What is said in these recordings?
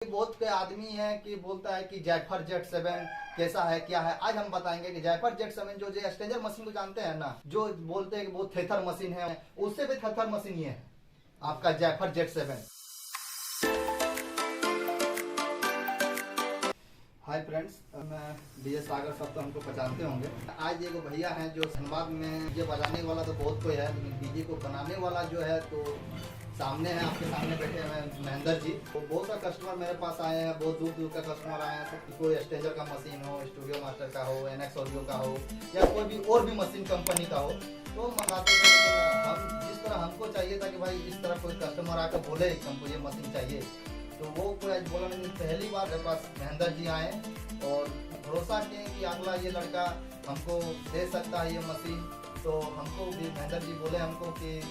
बहुत के आदमी है कि बोलता है कि जायफर Z7 कैसा है क्या है। आज हम बताएंगे कि जायफर Z7 जो एक्सचेंजर मशीन को जानते हैं ना, जो बोलते हैं कि बहुत थेथर मशीन है, उससे भी थेथर मशीन ये है आपका जायफर Z7। हाय फ्रेंड्स, मैं डीएस सागर, सब तो हमको पहचानते होंगे। आज एगो भैया हैं जो धनबाद में डीजे बजाने वाला तो बहुत कोई है, लेकिन डीजे को बनाने वाला जो है तो सामने है, आपके सामने बैठे हैं महेंद्र जी। तो बहुत सा कस्टमर मेरे पास आए हैं, बहुत दूर दूर का कस्टमर आए हैं। कोई एक्सचेंजर का मशीन हो, स्टूडियो मास्टर का हो, NX ऑडियो का हो, या कोई भी और भी मशीन कंपनी का हो तो मंगाते थे। लेकिन हम जिस तरह हमको चाहिए था कि भाई इस तरह कोई कस्टमर आकर बोले कि हमको ये मशीन चाहिए, तो वो कोई आज बोला नहीं। पहली बार मेरे पास महेंद्र जी आए और भरोसा किए कि अगला ये लड़का हमको दे सकता है ये मशीन। तो हमको भी महेंद्र जी बोले हमको कि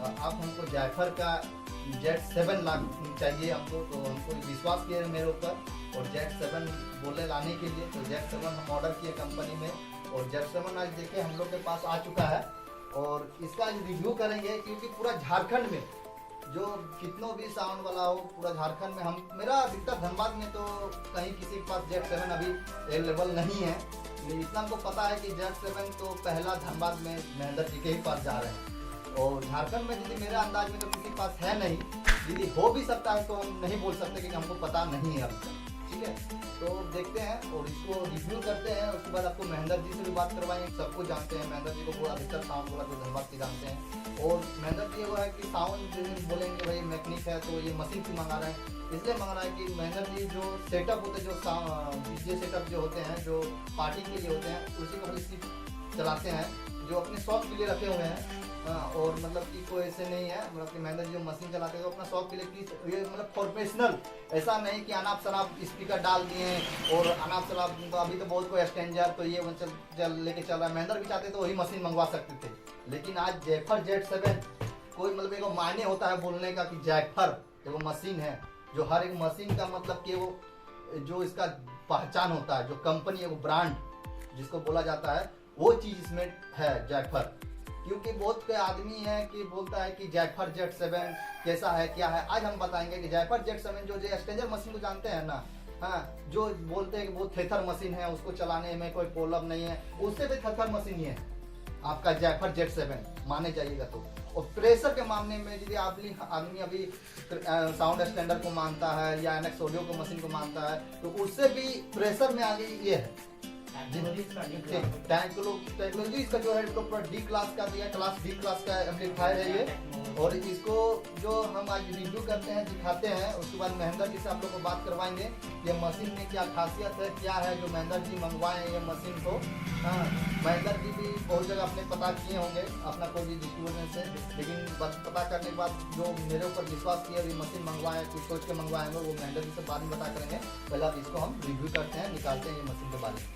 आप हमको जायफर का Z7 चाहिए हमको। तो हमको विश्वास किए मेरे ऊपर और Z7 बोले लाने के लिए। तो Z7 हम ऑर्डर किए कंपनी में और Z7 आज देखिए हम लोग के पास आ चुका है और इसका आज रिव्यू करेंगे, क्योंकि पूरा झारखंड में जो कितनों भी साउंड वाला हो, पूरा झारखंड में हम मेरा अधिकतर धनबाद में तो कहीं किसी के पास Z7 अभी अवेलेबल नहीं है। इतना हमको पता है कि Z7 तो पहला धनबाद में महेंद्र जी के ही पास जा रहे हैं और झारखंड में दीदी मेरे अंदाज में तो किसी के पास है नहीं। दीदी हो भी सकता है तो हम नहीं बोल सकते क्योंकि हमको पता नहीं है अभी तक। ठीक है, तो देखते हैं और इसको रिव्यू करते हैं। उसके बाद आपको महेंद्र जी से भी बात करवाएंगे। सबको जानते हैं महेंद्र जी को, पूरा अधिकतर साउंड वाला तो धनबाद के जानते हैं। और महेंद्र जी वो है कि साउंड बोलेंगे भाई मैकेनिक है तो ये मशीन क्यों मंगा रहे हैं, इसलिए मंगा रहा है कि महेंद्र जी जो सेटअप होते हैं, जो डीजे सेटअप जो होते हैं, जो पार्टी के लिए होते हैं, उसी को खाली चलाते हैं, जो अपने शौक के लिए रखे हुए हैं। और मतलब कि कोई ऐसे नहीं है, मतलब कि महेंद्र जी जो मशीन चलाते हैं तो अपना शौक के लिए कि ये मतलब प्रोफेशनल, ऐसा नहीं कि अनाप शनाप स्पीकर डाल दिए और अनाप शनाप। तो अभी तो बहुत कोई एक्सचेंजर तो ये चल लेके चल रहा है। महेंद्र भी चाहते तो वही मशीन मंगवा सकते थे, लेकिन आज जायफर Z7 कोई मतलब एक मायने होता है बोलने का कि जायफर एगो मशीन है, जो हर एक मशीन का मतलब कि वो जो इसका पहचान होता है, जो कंपनी एगो ब्रांड जिसको बोला जाता है, वो चीज इसमें है जायफर। क्योंकि बहुत के आदमी है कि बोलता है कि जायफर Z7 कैसा है क्या है। आज हम बताएंगे कि जायफर Z7 जो एक्सचेंजर मशीन को जानते हैं ना, हाँ, जो बोलते हैं कि बहुत थेथर मशीन है, उसको चलाने में कोई प्रॉब्लम नहीं है, उससे भी थेथर मशीन ये है आपका जायफर Z7 माने जाइएगा तो। और प्रेशर के मामले में यदि आदमी अभी साउंड स्टैंडर्ड को मानता है या NX ऑडियो को मशीन को मानता है, तो उससे भी प्रेशर में आगे ये है टेक्नोलॉजी। इसका जो है तो पूरा D क्लास का दिया, क्लास D क्लास का एम्पलीफायर है ये। और इसको जो हम आज रिव्यू करते हैं, दिखाते हैं, उसके बाद महेंद्र जी से आप लोग को बात करवाएंगे ये मशीन में क्या खासियत है, क्या है जो महेंद्र जी मंगवाए हैं ये मशीन को। हाँ, महेंद्र जी भी बहुत जगह अपने पता किए होंगे अपना कोई भी डिस्ट्रीब्यूटर से, लेकिन बस पता करने के बाद जो मेरे ऊपर विश्वास किया ये मशीन मंगवाए, कुछ सोच के मंगवाए हैं, वो महेंद्र जी से बाद में पता करेंगे। पहले आप इसको हम रिव्यू करते हैं, निकालते हैं ये मशीन के बारे में।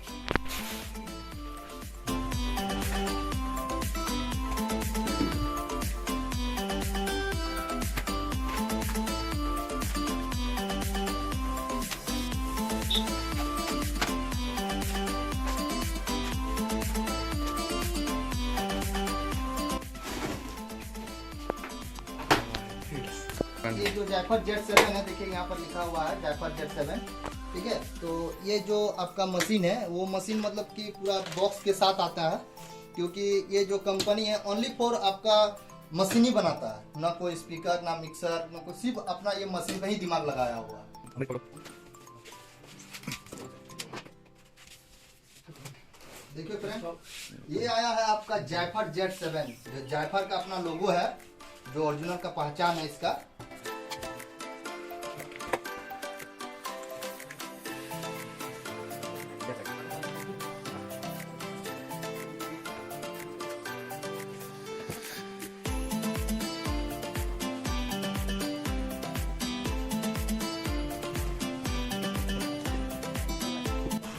ये जो जायफर Z7 है, देखिए यहाँ पर लिखा हुआ है जायफर Z7। ठीक है, तो ये जो आपका मशीन है वो मशीन मतलब कि पूरा बॉक्स के साथ आता है, क्योंकि ये जो कंपनी है ओनली फॉर आपका मशीन ही बनाता है, ना कोई स्पीकर, ना मिक्सर, ना कोई, सिर्फ अपना ये मशीन पे ही दिमाग लगाया हुआ है। देखिए फ्रेंड, ये आया है आपका जायफर Z7, जो जायफर का अपना लोगो है, जो ओरिजिनल का पहचान है इसका।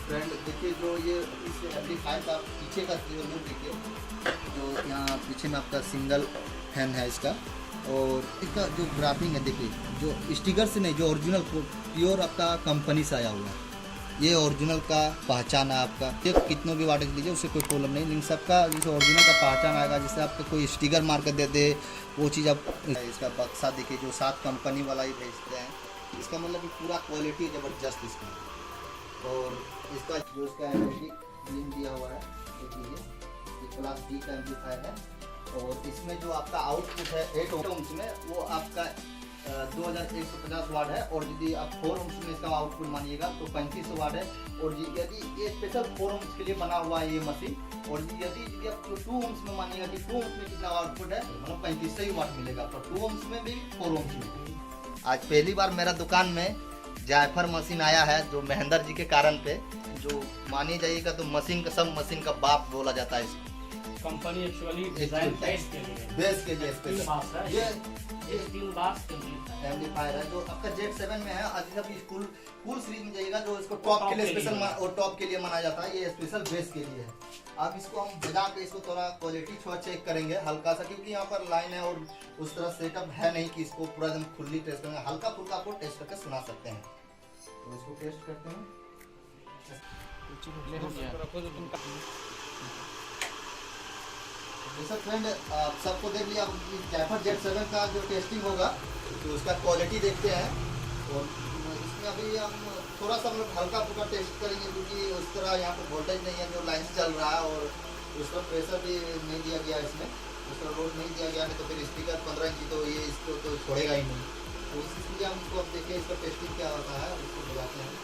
फ्रेंड देखिए, जो ये इस एम्पलीफायर का पीछे का जो लुक देखिए, जो यहाँ पीछे में आपका सिंगल फैन है इसका, और इसका जो ग्राफिंग है देखिए, जो स्टिकर से नहीं, जो ओरिजिनल प्योर आपका कंपनी से आया हुआ है, ये ओरिजिनल का पहचान है आपका। ये कितनों भी वाट लीजिए उससे कोई प्रॉब्लम नहीं, लेकिन सबका जैसे ओरिजिनल का पहचान आएगा, जिससे आपको कोई स्टिकर मार कर दे दे वो चीज़ आप। इसका बक्सा देखिए, जो साथ कंपनी वाला ही भेजते हैं, इसका मतलब कि पूरा क्वालिटी ज़बरदस्त इसका। और इसका जो इसका बीम दिया हुआ है देख लीजिए, ये क्लास डी का एम्पलीफायर है। और इसमें जो आपका आउटपुट है 8 ओम्स में, वो आपका 2150 वाट है। और यदि आप 4 ओम्स में इसका आउटपुट मानिएगा तो 3500 वाट है। और यदि ये स्पेशल 4 ओम्स के लिए बना हुआ है ये मशीन। और यदि आप 2 ओम्स में मानिएगा कि 2 ओम्स में कितना आउटपुट है, मतलब 3500 ही वाट मिलेगा। तो 2 ओम्स में भी 4 ओम्स में। आज पहली बार मेरा दुकान में जायफर मशीन आया है, जो महेंद्र जी के कारण पे, जो मानी जाइएगा तो मशीन का सब मशीन का बाप बोला जाता है इसको। कंपनी एक्चुअली डिजाइन बेस के लिए स्पेशल ये 3 बास एम्पलीफायर है जो आपका Z7 में है। आज अभी कूल सीरीज में जाइएगा जो इसको टॉप के लिए स्पेशल और टॉप के लिए माना जाता है, ये स्पेशल बेस के लिए है। अब इसको हम बजा के इसको थोड़ा क्वालिटी थोड़ा चेक करेंगे हल्का सा, क्योंकि यहाँ पर लाइन है और उस तरह सेटअप है नहीं कि इसको पूरा एकदम खुली टेस्ट करेंगे। हल्का फुल्का आपको टेस्ट करके सुना सकते हैं। तो इसको टेस्ट करते हैं। जैसा फ्रेंड आप सबको देख लिया, जायफर Z7 का जो टेस्टिंग होगा तो उसका क्वालिटी देखते हैं। और इसमें अभी हम थोड़ा सा मतलब हल्का फुल्का टेस्ट करेंगे, क्योंकि उस तरह यहाँ पर वोल्टेज नहीं है जो लाइन से चल रहा है। और उसका प्रेशर भी नहीं दिया गया इसमें, उसका लोड नहीं दिया गया, नहीं तो फिर स्पीकर 15 इंची तो ये इसको तो छोड़ेगा ही नहीं। तो इसलिए हम इसको अब देखिए इसका टेस्टिंग क्या होता है, उसको बजाते हैं।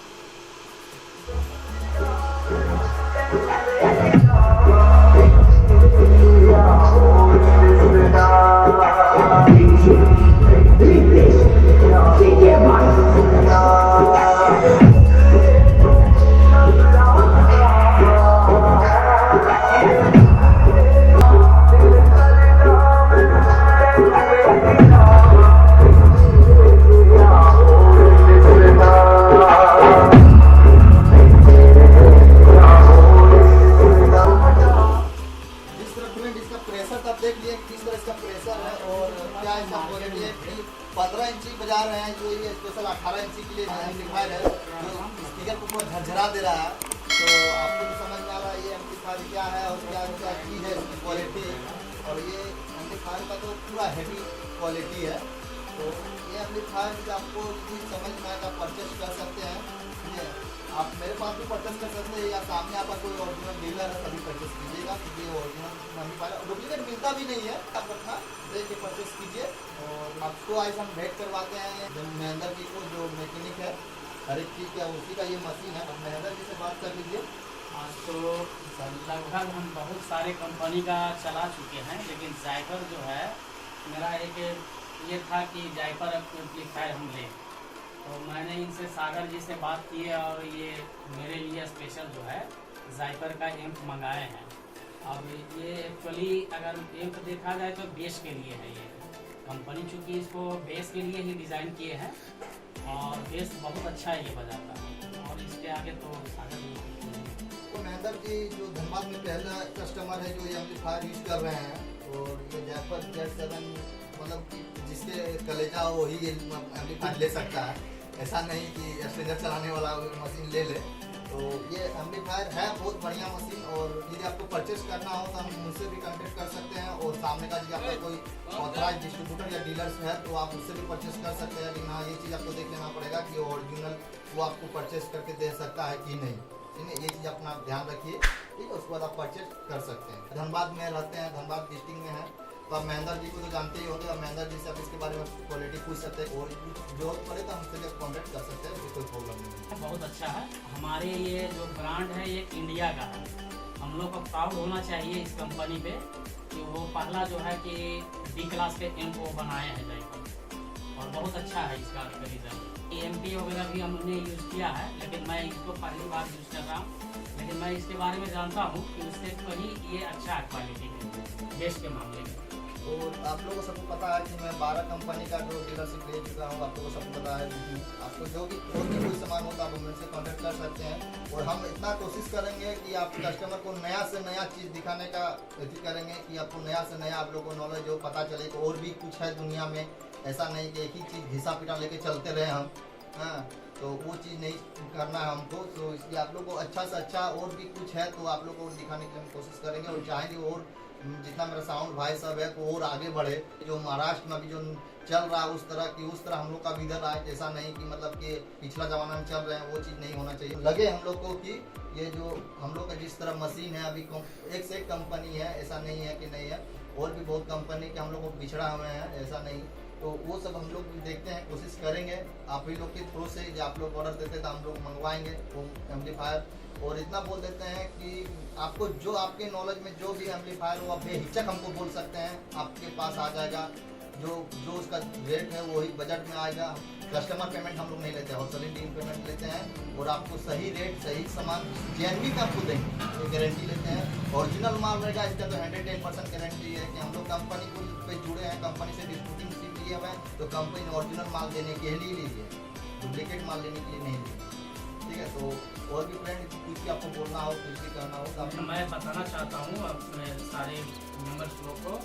देख लिए किस तरह इसका प्रेशर है और क्या इसका क्वालिटी है। 15 इंची बजा रहे हैं, जो ये स्पेशल 18 इंची के लिए एम्पलीफायर है, जो स्पीकर को पूरा झरझरा दे रहा है। तो आपको भी समझ में आ रहा है ये एम्पलीफायर क्या है और क्या क्या चीज़ है इसकी क्वालिटी। और ये एम्पलीफायर का तो पूरा हैवी क्वालिटी है। तो ये एम्पलीफायर आपको समझ में आएगा, परचेज कर सकते हैं। आप मेरे पास भी परचेस कर सकते हैं, या सामने आपका कोई ओरिजिनल डीलर है तभी परचेस कीजिएगा, क्योंकि ओरिजिनल एम्पलीफायर डुप्लीकेट मिलता भी नहीं है। आप अपना देख के परचेस कीजिए। और आपको आज हम भेंट करवाते हैं जो महेंद्र जी को, जो मैकेनिक है हर एक चीज़ का, उसी का ये मशीन है। अब महेंद्र जी से बात कर लीजिए। तो लगभग हम बहुत सारे कंपनी का चला चुके हैं, लेकिन जायफर जो है, मेरा एक ये था कि जायफर एम्पलीफायर हम लें। तो मैंने इनसे सागर जी से बात की है और ये मेरे लिए स्पेशल जो है जायफर का एम्प मंगाए हैं। अब ये एक्चुअली अगर एम्प देखा जाए तो बेस के लिए है। ये कंपनी चूँकि इसको बेस के लिए ही डिज़ाइन किए हैं और बेस बहुत अच्छा है ये बजाता है। और इसके आगे तो सागर जी तो महेंद्र जी जो धनबाद में पहला कस्टमर है जो ये एम्पलीफायर यूज़ कर रहे हैं। और ये जायफर Z7 मतलब कि जिसके कलेजा वही एम्पलीफायर ले सकता है, ऐसा नहीं कि स्ट्रेंजर चलाने वाला मशीन ले ले। तो ये एम्पलीफायर है बहुत बढ़िया मशीन। और यदि आपको परचेस करना हो तो हम मुझसे भी कांटेक्ट कर सकते हैं। और सामने का यदि आपका कोई ऑथराइज डिस्ट्रीब्यूटर या डीलर्स है तो आप उससे भी परचेस कर सकते हैं। लेकिन हाँ, ये चीज़ आपको देख लेना पड़ेगा कि ओरिजिनल वो आपको परचेस करके दे सकता है कि नहीं। ठीक है, ये चीज़ अपना ध्यान रखिए। ठीक है, उसके बाद आप परचेस कर सकते हैं। धनबाद में रहते हैं, धनबाद डिस्ट्रिक्ट में है, तो आप महेंद्र जी को तो जानते ही होंगे। और महेंद्र जी से आप इसके बारे में क्वालिटी पूछ सकते हैं, और जरूरत पड़े तो हमसे कॉन्टेक्ट कर सकते हैं, कोई प्रॉब्लम नहीं है। बहुत अच्छा है। हमारे ये जो ब्रांड है ये इंडिया का है। हम लोग को प्राउड होना चाहिए इस कंपनी पे कि वो पहला जो है कि डी क्लास के एम्प वो बनाए हैं जायफर, और बहुत अच्छा है इसका रिजल्ट। EMP वगैरह भी हमने यूज़ किया है, लेकिन मैं इसको पहली बार यूज़ कर रहा हूँ। लेकिन मैं इसके बारे में जानता हूँ कि उससे कहीं ये अच्छा है क्वालिटी में, बेस के मामले में। और आप लोगों को सबको पता है कि मैं 12 कंपनी का जो डीलरशिप ले चुका हूँ, आप लोगों को सबको पता है। आपको जो भी कोई सामान होता है आप हमसे कॉन्टेक्ट कर सकते हैं। और हम इतना कोशिश करेंगे कि आप कस्टमर को नया से नया चीज़ दिखाने का कोशिश करेंगे कि आपको नया से नया आप लोगों को नॉलेज हो, पता चले कि और भी कुछ है दुनिया में। ऐसा नहीं कि एक ही चीज़ घिसा पिटा लेके चलते रहे हम। हाँ, तो वो चीज़ नहीं करना है हमको। तो इसलिए आप लोग को अच्छा से अच्छा और भी कुछ है तो आप लोग को दिखाने की हम कोशिश करेंगे। और चाहेंगे और जितना मेरा साउंड भाई सब है तो और आगे बढ़े। जो महाराष्ट्र में अभी जो चल रहा है उस तरह हम लोग का भी इधर आए, ऐसा नहीं कि मतलब कि पिछला जमाना में चल रहे हैं, वो चीज़ नहीं होना चाहिए। लगे हम लोग को कि ये जो हम लोग का जिस तरह मशीन है अभी एक से एक कंपनी है, ऐसा नहीं है कि नहीं है, और भी बहुत कंपनी के हम लोग को पिछड़ा हुए हैं, ऐसा नहीं। तो वो सब हम लोग भी देखते हैं, कोशिश करेंगे आप ही लोग के थ्रू से। जो आप लोग ऑर्डर देते तो हम लोग मंगवाएंगे वो एम्पलीफायर। और इतना बोल देते हैं कि आपको जो आपके नॉलेज में जो भी एम्पलीफायर हो आप बेहिचक हमको बोल सकते हैं, आपके पास आ जाएगा। जो उसका रेट है वही बजट में आएगा। कस्टमर पेमेंट हम लोग नहीं लेते हैं, होलसेलिंग डील पेमेंट लेते हैं और आपको सही रेट सही सामान जेन्युइन आपको देंगे, ये गारंटी लेते हैं। ओरिजिनल माल रहेगा, इसका तो 110% गारंटी है कि हम लोग कंपनी को पे जुड़े हैं, कंपनी से डिस्ट्रीब्यूटिंग लिए हुए हैं, तो कंपनी ने ओरिजिनल माल देने के लिए लिए, डुप्लीकेट माल लेने के लिए नहीं लिए। ठीक है, तो और भी फ्रेंड कुछ भी आपको बोलना हो, कुछ भी करना हो तो आप मैं बताना चाहता हूँ अपने सारे मेंबर्स लोग को,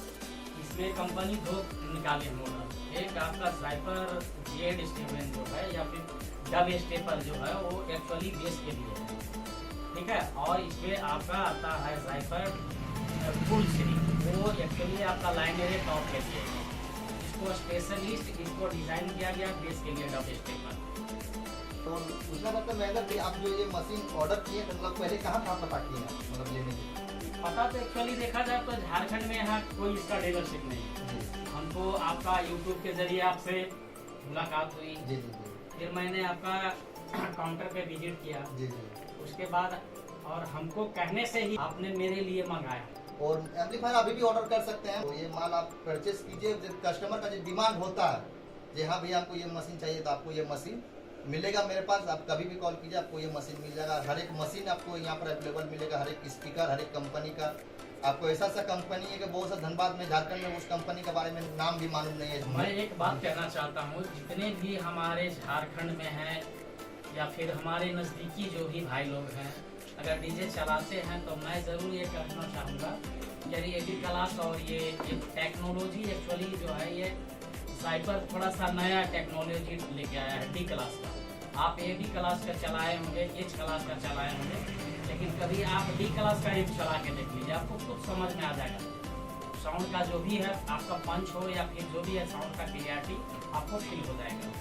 इसमें कंपनी दो निकाले मॉडल। एक आपका जाइपर जेड स्टेपल जो है या फिर डब स्टेपल जो है वो एक्चुअली बेस के लिए है, ठीक है। और इसमें आपका आता है जाइपर फुल सीरीज, वो एक्चुअली आपका लाइनर टॉप के लिए है। इसको स्पेशलिस्ट इसको डिज़ाइन किया गया बेस के लिए डब स्टेपल। तो उसका मतलब मैं अगर कि आप जो ये मशीन ऑर्डर किए तो मतलब पहले कहाँ पता किए हैं, मतलब लेने के पता तो एक्चुअली देखा जाए तो झारखंड में यहाँ कोई इसका डीलरशिप नहीं है। हमको आपका यूट्यूब के जरिए आपसे मुलाकात हुई, जी जी जी, फिर मैंने आपका काउंटर पे विजिट किया, जी जी, उसके बाद और हमको कहने से ही आपने मेरे लिए मंगाया। और एम्पलीफायर अभी भी ऑर्डर कर सकते हैं। तो ये माल आप परचेस कीजिए, कस्टमर का जो डिमांड होता है जी हाँ भैया हमको ये मशीन चाहिए, तो आपको ये मशीन मिलेगा मेरे पास। आप कभी भी कॉल कीजिए, आपको ये मशीन मिल जाएगा। हर एक मशीन आपको यहाँ पर अवेलेबल मिलेगा, हर एक स्पीकर, हर एक कंपनी का। आपको ऐसा कंपनी है कि बहुत सा धनबाद में, झारखंड में उस कंपनी के बारे में नाम भी मालूम नहीं है। मैं एक बात कहना चाहता हूँ, जितने भी हमारे झारखंड में हैं या फिर हमारे नज़दीकी जो भी भाई लोग हैं, अगर डीजे चलाते हैं तो मैं ज़रूर ये कहना चाहूँगा कि ये डी क्लास और ये टेक्नोलॉजी एक्चुअली जो है ये जाइपर थोड़ा सा नया टेक्नोलॉजी लेके आया है डी क्लास का। आप ए डी क्लास का चलाए होंगे, एच क्लास का चलाए होंगे, लेकिन कभी आप डी क्लास का एक चला के देख लीजिए, आपको खुद समझ में आ जाएगा। साउंड का जो भी है आपका पंच हो या फिर जो भी है साउंड का क्लियरिटी आपको फील हो जाएगा।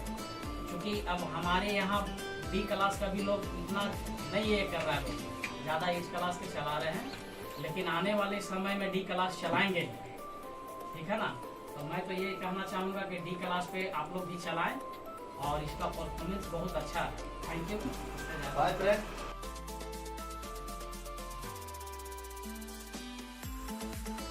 क्योंकि अब हमारे यहाँ डी क्लास का भी लोग इतना नहीं ये कर रहा है, लोग ज़्यादा एच क्लास के चला रहे हैं, लेकिन आने वाले समय में डी क्लास चलाएंगे, ठीक है ना। तो मैं तो ये कहना चाहूँगा कि डी क्लास पे आप लोग भी चलाएं और इसका परफॉर्मेंस बहुत अच्छा है। Thank you. Bye friend.